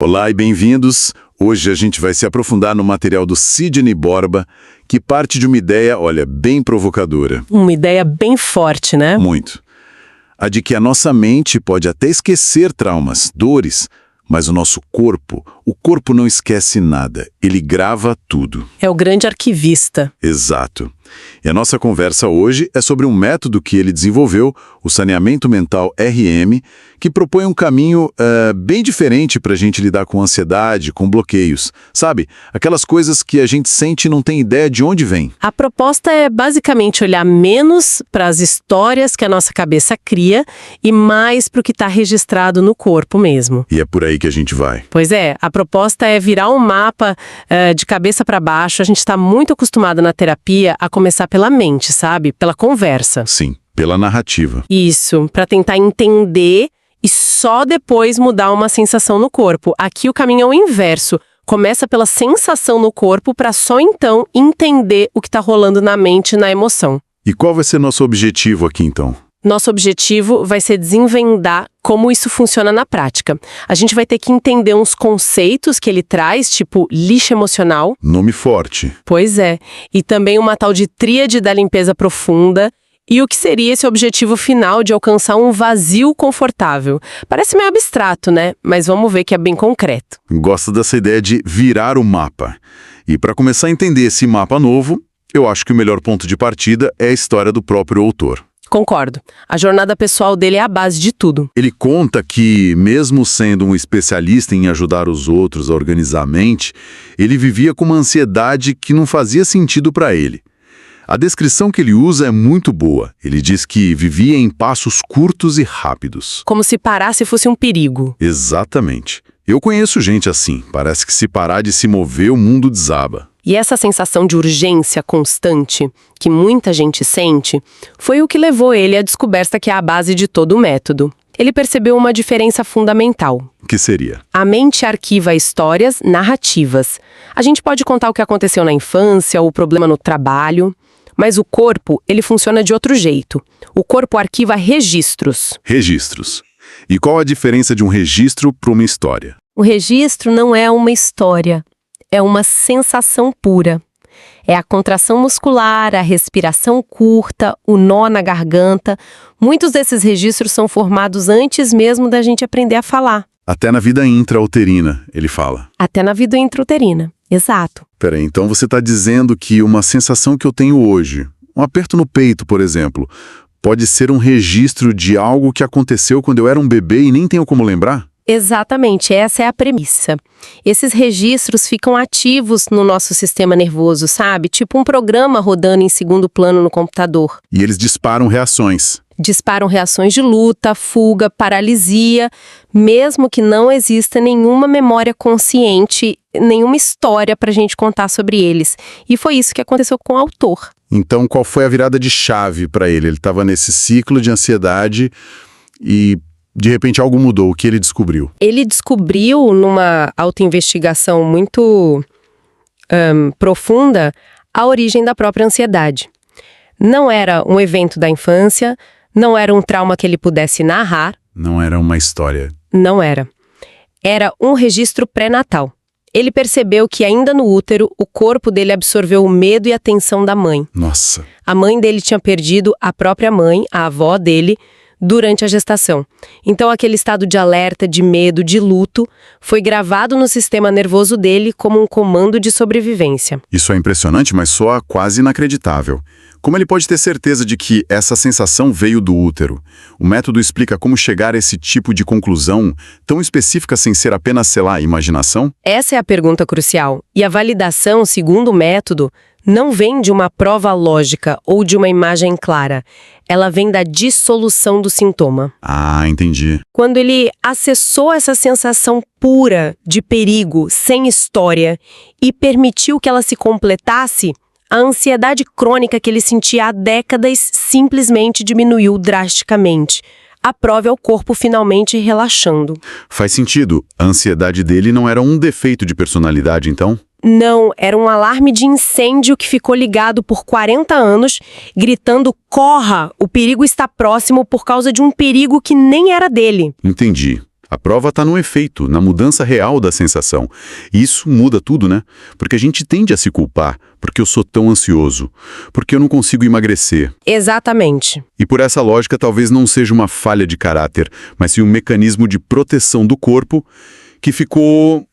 Olá e bem-vindos. Hoje a gente vai se aprofundar no material do Sidney Borba, que parte de uma ideia, olha, bem provocadora. Uma ideia bem forte, né? Muito. A de que a nossa mente pode até esquecer traumas, dores, mas o nosso corpo não esquece nada. Ele grava tudo. É o grande arquivista. Exato. E a nossa conversa hoje é sobre um método que ele desenvolveu, o saneamento mental RM, que propõe um caminho bem diferente para a gente lidar com ansiedade, com bloqueios. Sabe? Aquelas coisas que a gente sente e não tem ideia de onde vem. A proposta é basicamente olhar menos para as histórias que a nossa cabeça cria e mais para o que está registrado no corpo mesmo. E é por aí que a gente vai. Pois é, a proposta é virar um mapa de cabeça para baixo. A gente está muito acostumado na terapia a começar pela mente, sabe? Pela conversa. Sim, pela narrativa. Isso, para tentar entender e só depois mudar uma sensação no corpo. Aqui o caminho é o inverso. Começa pela sensação no corpo para só então entender o que está rolando na mente e na emoção. E qual vai ser nosso objetivo aqui então? Nosso objetivo vai ser desvendar como isso funciona na prática. A gente vai ter que entender uns conceitos que ele traz, tipo lixo emocional. Nome forte. Pois é. E também uma tal de tríade da limpeza profunda. E o que seria esse objetivo final de alcançar um vazio confortável? Parece meio abstrato, né? Mas vamos ver que é bem concreto. Gosto dessa ideia de virar o mapa. E para começar a entender esse mapa novo, eu acho que o melhor ponto de partida é a história do próprio autor. Concordo. A jornada pessoal dele é a base de tudo. Ele conta que, mesmo sendo um especialista em ajudar os outros a organizar a mente, ele vivia com uma ansiedade que não fazia sentido para ele. A descrição que ele usa é muito boa. Ele diz que vivia em passos curtos e rápidos. Como se parasse fosse um perigo. Exatamente. Eu conheço gente assim. Parece que se parar de se mover, o mundo desaba. E essa sensação de urgência constante, que muita gente sente, foi o que levou ele à descoberta que é a base de todo o método. Ele percebeu uma diferença fundamental. O que seria? A mente arquiva histórias narrativas. A gente pode contar o que aconteceu na infância, ou o problema no trabalho, mas o corpo, ele funciona de outro jeito. O corpo arquiva registros. Registros. E qual a diferença de um registro para uma história? O registro não é uma história. É uma sensação pura. É a contração muscular, a respiração curta, o nó na garganta. Muitos desses registros são formados antes mesmo da gente aprender a falar. Até na vida intrauterina, ele fala. Até na vida intrauterina, exato. Peraí, então você está dizendo que uma sensação que eu tenho hoje, um aperto no peito, por exemplo, pode ser um registro de algo que aconteceu quando eu era um bebê e nem tenho como lembrar? Exatamente, essa é a premissa. Esses registros ficam ativos no nosso sistema nervoso, sabe? Tipo um programa rodando em segundo plano no computador. E eles disparam reações. Disparam reações de luta, fuga, paralisia, mesmo que não exista nenhuma memória consciente, nenhuma história pra gente contar sobre eles. E foi isso que aconteceu com o autor. Então, qual foi a virada de chave para ele? Ele estava nesse ciclo de ansiedade e de repente algo mudou. O que ele descobriu? Ele descobriu, numa autoinvestigação muito profunda, a origem da própria ansiedade. Não era um evento da infância, não era um trauma que ele pudesse narrar. Não era uma história. Não era. Era um registro pré-natal. Ele percebeu que ainda no útero, o corpo dele absorveu o medo e a tensão da mãe. Nossa. A mãe dele tinha perdido a própria mãe, a avó dele, durante a gestação. Então aquele estado de alerta, de medo, de luto, foi gravado no sistema nervoso dele como um comando de sobrevivência. Isso é impressionante, mas soa quase inacreditável. Como ele pode ter certeza de que essa sensação veio do útero? O método explica como chegar a esse tipo de conclusão tão específica sem ser apenas, sei lá, imaginação? Essa é a pergunta crucial. E a validação, segundo o método, não vem de uma prova lógica ou de uma imagem clara. Ela vem da dissolução do sintoma. Ah, entendi. Quando ele acessou essa sensação pura de perigo, sem história, e permitiu que ela se completasse, a ansiedade crônica que ele sentia há décadas simplesmente diminuiu drasticamente. A prova é o corpo finalmente relaxando. Faz sentido. A ansiedade dele não era um defeito de personalidade, então? Não, era um alarme de incêndio que ficou ligado por 40 anos, gritando: corra, o perigo está próximo, por causa de um perigo que nem era dele. Entendi. A prova está no efeito, na mudança real da sensação. E isso muda tudo, né? Porque a gente tende a se culpar, porque eu sou tão ansioso, porque eu não consigo emagrecer. Exatamente. E por essa lógica, talvez não seja uma falha de caráter, mas sim um mecanismo de proteção do corpo que ficou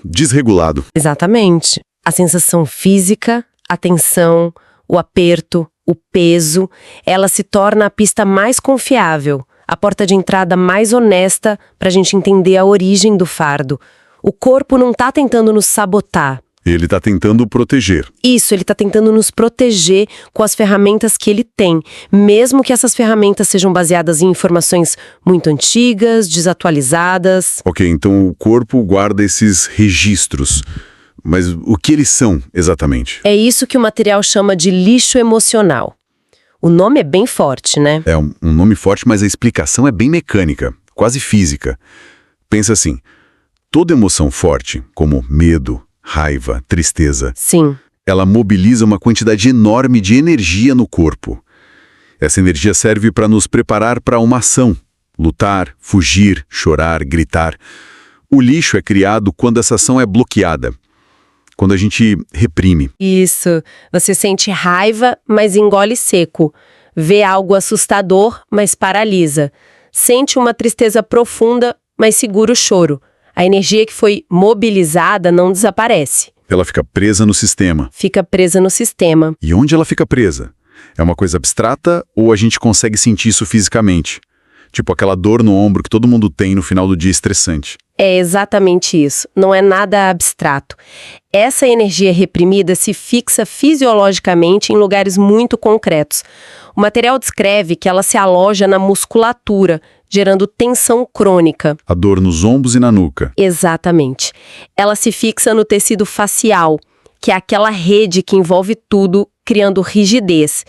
desregulado. Exatamente. A sensação física, a tensão, o aperto, o peso, ela se torna a pista mais confiável, a porta de entrada mais honesta para a gente entender a origem do fardo. O corpo não está tentando nos sabotar. Ele está tentando proteger. Isso, ele está tentando nos proteger com as ferramentas que ele tem, mesmo que essas ferramentas sejam baseadas em informações muito antigas, desatualizadas. Ok, então o corpo guarda esses registros. Mas o que eles são, exatamente? É isso que o material chama de lixo emocional. O nome é bem forte, né? É um nome forte, mas a explicação é bem mecânica, quase física. Pensa assim, toda emoção forte, como medo, raiva, tristeza, Sim. ela mobiliza uma quantidade enorme de energia no corpo. Essa energia serve para nos preparar para uma ação, lutar, fugir, chorar, gritar. O lixo é criado quando essa ação é bloqueada, quando a gente reprime. Isso. Você sente raiva, mas engole seco. Vê algo assustador, mas paralisa. Sente uma tristeza profunda, mas segura o choro. A energia que foi mobilizada não desaparece. Ela fica presa no sistema. Fica presa no sistema. E onde ela fica presa? É uma coisa abstrata ou a gente consegue sentir isso fisicamente? Tipo aquela dor no ombro que todo mundo tem no final do dia estressante. É exatamente isso. Não é nada abstrato. Essa energia reprimida se fixa fisiologicamente em lugares muito concretos. O material descreve que ela se aloja na musculatura, gerando tensão crônica. A dor nos ombros e na nuca. Exatamente. Ela se fixa no tecido facial, que é aquela rede que envolve tudo, criando rigidez.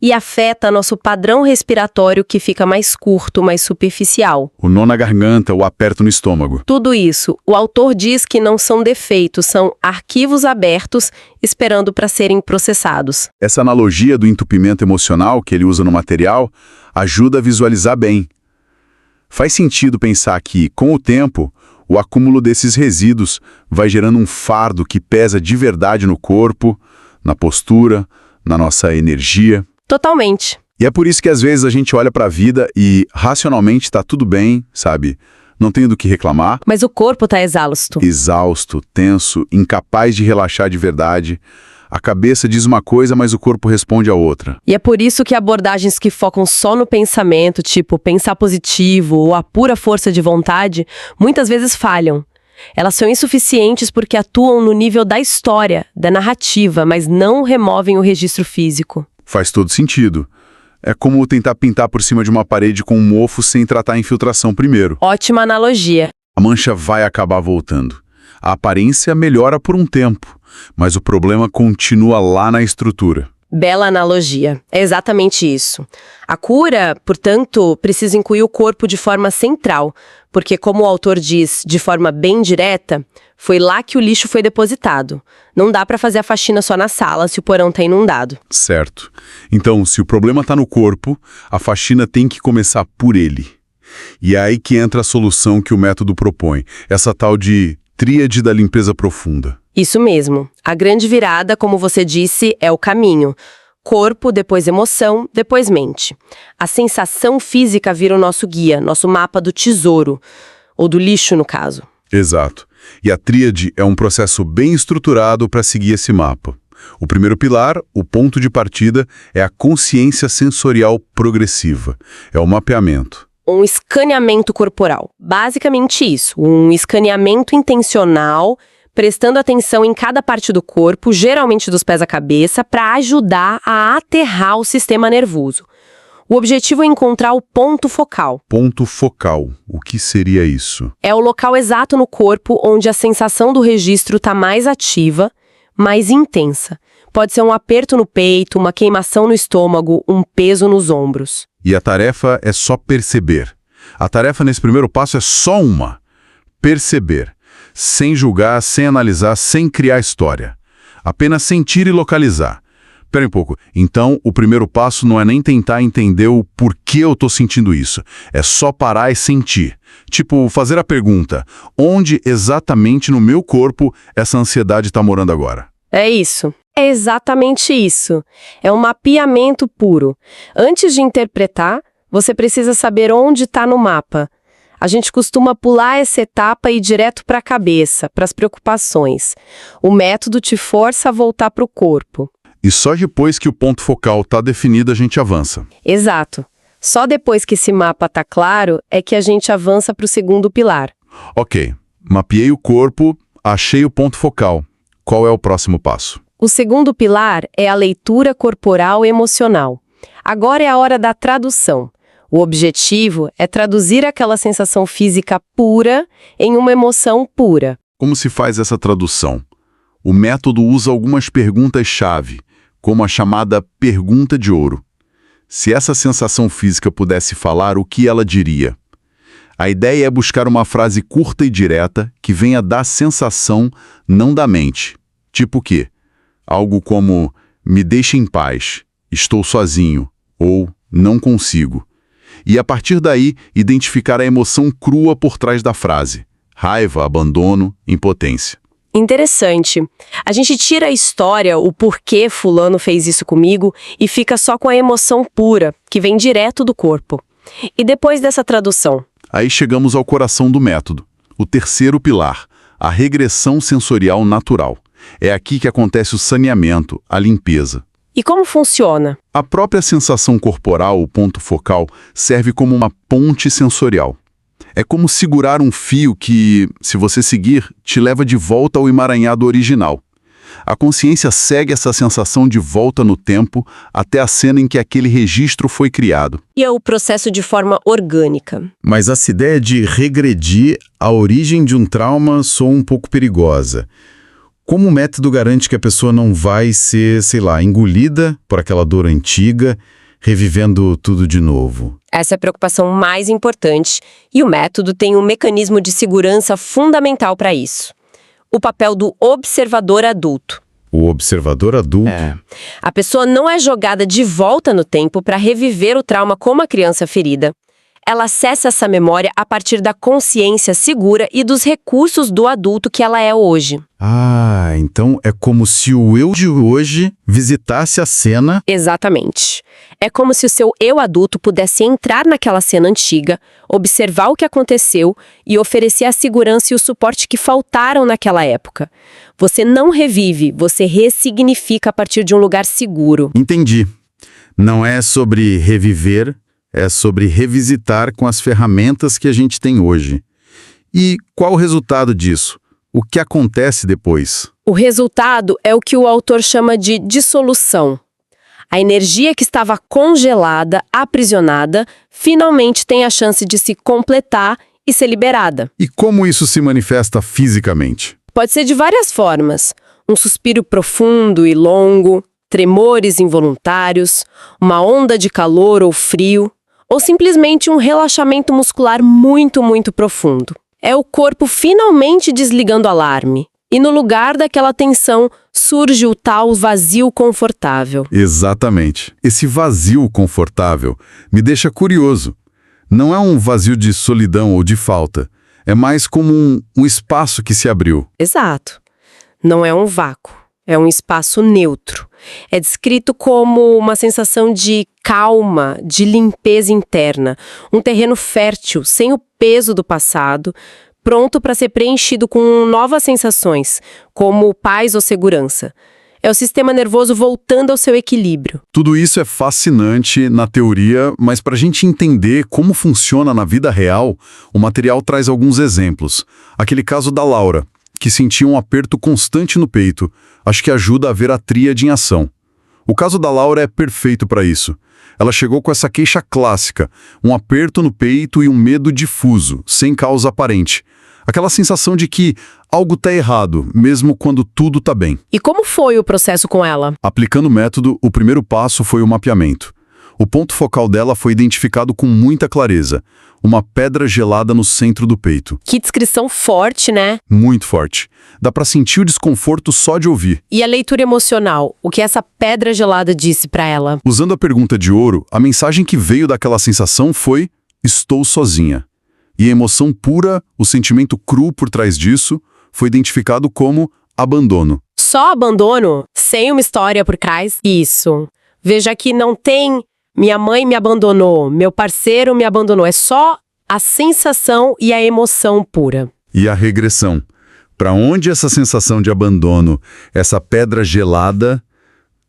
E afeta nosso padrão respiratório, que fica mais curto, mais superficial. O nó na garganta, o aperto no estômago. Tudo isso, o autor diz que não são defeitos, são arquivos abertos esperando para serem processados. Essa analogia do entupimento emocional que ele usa no material ajuda a visualizar bem. Faz sentido pensar que, com o tempo, o acúmulo desses resíduos vai gerando um fardo que pesa de verdade no corpo, na postura, na nossa energia. Totalmente. E é por isso que às vezes a gente olha para a vida e racionalmente tá tudo bem, sabe? Não tenho do que reclamar. Mas o corpo tá exausto. Exausto, tenso, incapaz de relaxar de verdade. A cabeça diz uma coisa, mas o corpo responde a outra. E é por isso que abordagens que focam só no pensamento, tipo pensar positivo ou a pura força de vontade, muitas vezes falham. Elas são insuficientes porque atuam no nível da história, da narrativa, mas não removem o registro físico. Faz todo sentido. É como tentar pintar por cima de uma parede com um mofo sem tratar a infiltração primeiro. Ótima analogia. A mancha vai acabar voltando. A aparência melhora por um tempo, mas o problema continua lá na estrutura. Bela analogia. É exatamente isso. A cura, portanto, precisa incluir o corpo de forma central, porque, como o autor diz de forma bem direta, foi lá que o lixo foi depositado. Não dá para fazer a faxina só na sala se o porão está inundado. Certo. Então, se o problema está no corpo, a faxina tem que começar por ele. E é aí que entra a solução que o método propõe, essa tal de tríade da limpeza profunda. Isso mesmo. A grande virada, como você disse, é o caminho. Corpo, depois emoção, depois mente. A sensação física vira o nosso guia, nosso mapa do tesouro. Ou do lixo, no caso. Exato. E a tríade é um processo bem estruturado para seguir esse mapa. O primeiro pilar, o ponto de partida, é a consciência sensorial progressiva. É o mapeamento. Um escaneamento corporal. Basicamente isso. Um escaneamento intencional, prestando atenção em cada parte do corpo, geralmente dos pés à cabeça, para ajudar a aterrar o sistema nervoso. O objetivo é encontrar o ponto focal. Ponto focal. O que seria isso? É o local exato no corpo onde a sensação do registro está mais ativa, mais intensa. Pode ser um aperto no peito, uma queimação no estômago, um peso nos ombros. E a tarefa é só perceber. A tarefa nesse primeiro passo é só uma: perceber. Sem julgar, sem analisar, sem criar história. Apenas sentir e localizar. Espera um pouco. Então, o primeiro passo não é nem tentar entender o porquê eu tô sentindo isso. É só parar e sentir. Tipo, fazer a pergunta: onde exatamente no meu corpo essa ansiedade está morando agora? É isso. É exatamente isso. É um mapeamento puro. Antes de interpretar, você precisa saber onde está no mapa. A gente costuma pular essa etapa e ir direto para a cabeça, para as preocupações. O método te força a voltar para o corpo. E só depois que o ponto focal está definido a gente avança. Exato. Só depois que esse mapa está claro é que a gente avança para o segundo pilar. Ok, mapeei o corpo, achei o ponto focal. Qual é o próximo passo? O segundo pilar é a leitura corporal emocional. Agora é a hora da tradução. O objetivo é traduzir aquela sensação física pura em uma emoção pura. Como se faz essa tradução? O método usa algumas perguntas-chave, como a chamada pergunta de ouro. Se essa sensação física pudesse falar, o que ela diria? A ideia é buscar uma frase curta e direta que venha da sensação, não da mente. Tipo o quê? Algo como: me deixe em paz, estou sozinho, ou não consigo. E a partir daí, identificar a emoção crua por trás da frase: raiva, abandono, impotência. Interessante. A gente tira a história, o porquê fulano fez isso comigo, e fica só com a emoção pura, que vem direto do corpo. E depois dessa tradução? Aí chegamos ao coração do método, o terceiro pilar, a regressão sensorial natural. É aqui que acontece o saneamento, a limpeza. E como funciona? A própria sensação corporal, o ponto focal, serve como uma ponte sensorial. É como segurar um fio que, se você seguir, te leva de volta ao emaranhado original. A consciência segue essa sensação de volta no tempo até a cena em que aquele registro foi criado. E é o processo de forma orgânica. Mas essa ideia de regredir à origem de um trauma soa um pouco perigosa. Como o método garante que a pessoa não vai ser, sei lá, engolida por aquela dor antiga, revivendo tudo de novo? Essa é a preocupação mais importante, e o método tem um mecanismo de segurança fundamental para isso. O papel do observador adulto. O observador adulto? A pessoa não é jogada de volta no tempo para reviver o trauma como a criança ferida. Ela acessa essa memória a partir da consciência segura e dos recursos do adulto que ela é hoje. Ah, então é como se o eu de hoje visitasse a cena. Exatamente. É como se o seu eu adulto pudesse entrar naquela cena antiga, observar o que aconteceu e oferecer a segurança e o suporte que faltaram naquela época. Você não revive, você ressignifica a partir de um lugar seguro. Entendi. Não é sobre reviver, é sobre revisitar com as ferramentas que a gente tem hoje. E qual o resultado disso? O que acontece depois? O resultado é o que o autor chama de dissolução. A energia que estava congelada, aprisionada, finalmente tem a chance de se completar e ser liberada. E como isso se manifesta fisicamente? Pode ser de várias formas. Um suspiro profundo e longo, tremores involuntários, uma onda de calor ou frio, ou simplesmente um relaxamento muscular muito, muito profundo. É o corpo finalmente desligando o alarme. E no lugar daquela tensão surge o tal vazio confortável. Exatamente. Esse vazio confortável me deixa curioso. Não é um vazio de solidão ou de falta. É mais como um espaço que se abriu. Exato. Não é um vácuo. É um espaço neutro. É descrito como uma sensação de calma, de limpeza interna. Um terreno fértil, sem o peso do passado, pronto para ser preenchido com novas sensações, como paz ou segurança. É o sistema nervoso voltando ao seu equilíbrio. Tudo isso é fascinante na teoria, mas para a gente entender como funciona na vida real, o material traz alguns exemplos. Aquele caso da Laura, que sentia um aperto constante no peito. Acho que ajuda a ver a tríade em ação. O caso da Laura é perfeito para isso. Ela chegou com essa queixa clássica, um aperto no peito e um medo difuso, sem causa aparente. Aquela sensação de que algo está errado, mesmo quando tudo está bem. E como foi o processo com ela? Aplicando o método, o primeiro passo foi o mapeamento. O ponto focal dela foi identificado com muita clareza. Uma pedra gelada no centro do peito. Que descrição forte, né? Muito forte. Dá pra sentir o desconforto só de ouvir. E a leitura emocional, o que essa pedra gelada disse pra ela? Usando a pergunta de ouro, a mensagem que veio daquela sensação foi: estou sozinha. E a emoção pura, o sentimento cru por trás disso, foi identificado como abandono. Só abandono? Sem uma história por trás? Isso. Veja que não tem minha mãe me abandonou, meu parceiro me abandonou. É só a sensação e a emoção pura. E a regressão. Para onde essa sensação de abandono, essa pedra gelada,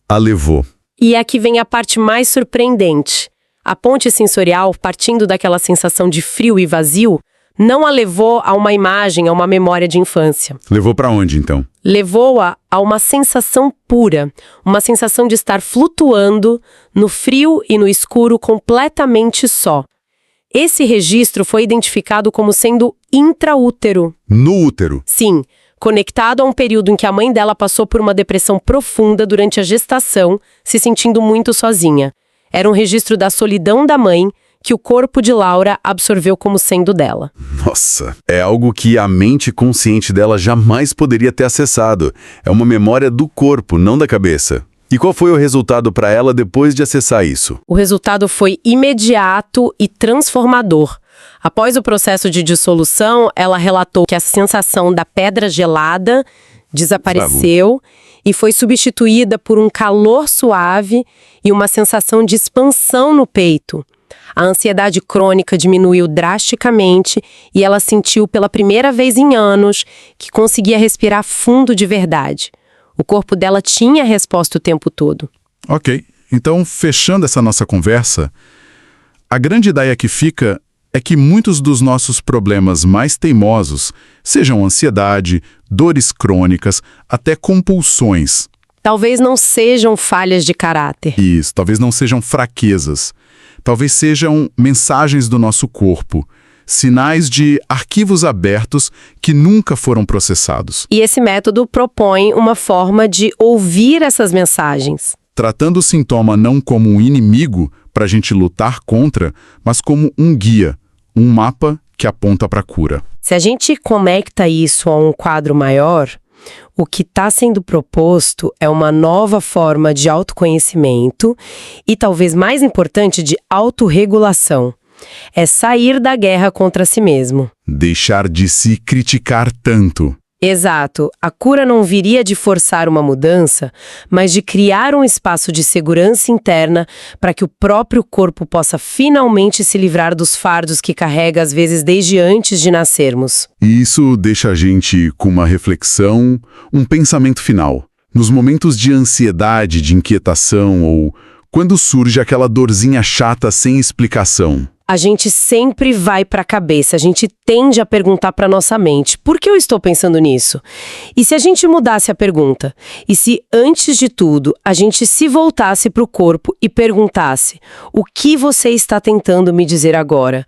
a levou? E aqui vem a parte mais surpreendente. A ponte sensorial, partindo daquela sensação de frio e vazio, não a levou a uma imagem, a uma memória de infância. Levou para onde, então? Levou-a a uma sensação pura, uma sensação de estar flutuando no frio e no escuro completamente só. Esse registro foi identificado como sendo intraútero. No útero. Sim, conectado a um período em que a mãe dela passou por uma depressão profunda durante a gestação, se sentindo muito sozinha. Era um registro da solidão da mãe que o corpo de Laura absorveu como sendo dela. Nossa, é algo que a mente consciente dela jamais poderia ter acessado. É uma memória do corpo, não da cabeça. E qual foi o resultado para ela depois de acessar isso? O resultado foi imediato e transformador. Após o processo de dissolução, ela relatou que a sensação da pedra gelada desapareceu e foi substituída por um calor suave e uma sensação de expansão no peito. A ansiedade crônica diminuiu drasticamente e ela sentiu pela primeira vez em anos que conseguia respirar fundo de verdade. O corpo dela tinha resposta o tempo todo. Ok, então fechando essa nossa conversa, a grande ideia que fica é que muitos dos nossos problemas mais teimosos, sejam ansiedade, dores crônicas, até compulsões. Talvez não sejam falhas de caráter. Isso, talvez não sejam fraquezas. Talvez sejam mensagens do nosso corpo, sinais de arquivos abertos que nunca foram processados. E esse método propõe uma forma de ouvir essas mensagens. Tratando o sintoma não como um inimigo para a gente lutar contra, mas como um guia, um mapa que aponta para a cura. Se a gente conecta isso a um quadro maior, o que está sendo proposto é uma nova forma de autoconhecimento e, talvez mais importante, de autorregulação. É sair da guerra contra si mesmo. Deixar de se criticar tanto. Exato. A cura não viria de forçar uma mudança, mas de criar um espaço de segurança interna para que o próprio corpo possa finalmente se livrar dos fardos que carrega, às vezes, desde antes de nascermos. E isso deixa a gente com uma reflexão, um pensamento final. Nos momentos de ansiedade, de inquietação ou quando surge aquela dorzinha chata sem explicação. A gente sempre vai para a cabeça, a gente tende a perguntar para nossa mente, por que eu estou pensando nisso? E se a gente mudasse a pergunta? E se, antes de tudo, a gente se voltasse para o corpo e perguntasse, o que você está tentando me dizer agora?